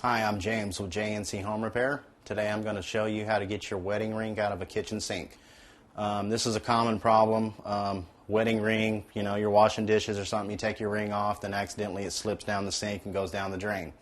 Hi, I'm James with JNC Home Repair. Today I'm going to show you how to get your wedding ring out of a kitchen sink. This is a common problem. Wedding ring, you're washing dishes or something, you take your ring off, then accidentally it slips down the sink and goes down the drain.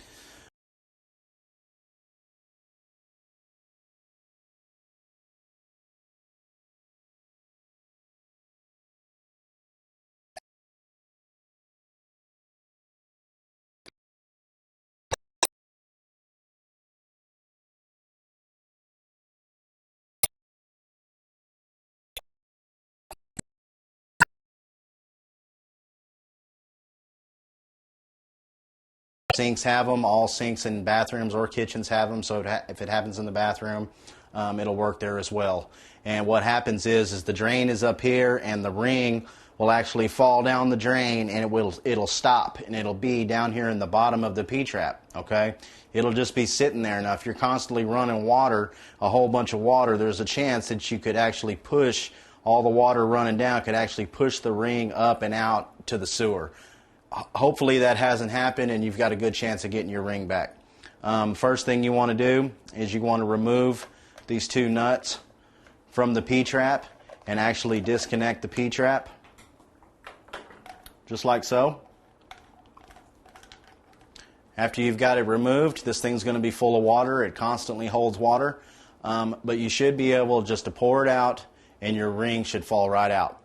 Sinks have them. All sinks in bathrooms or kitchens have them, so if it happens in the bathroom, it'll work there as well. And what happens is the drain is up here and the ring will actually fall down the drain, and it'll stop, and it'll be down here in the bottom of the P-trap, okay? It'll just be sitting there. Now, if you're constantly running water, a whole bunch of water, there's a chance that you could actually push all the water running down, could actually push the ring up and out to the sewer. Hopefully that hasn't happened and you've got a good chance of getting your ring back. First thing you want to do is you want to remove these two nuts from the P-trap and actually disconnect the P-trap, just like so. After you've got it removed, this thing's going to be full of water. It constantly holds water, but you should be able just to pour it out and your ring should fall right out.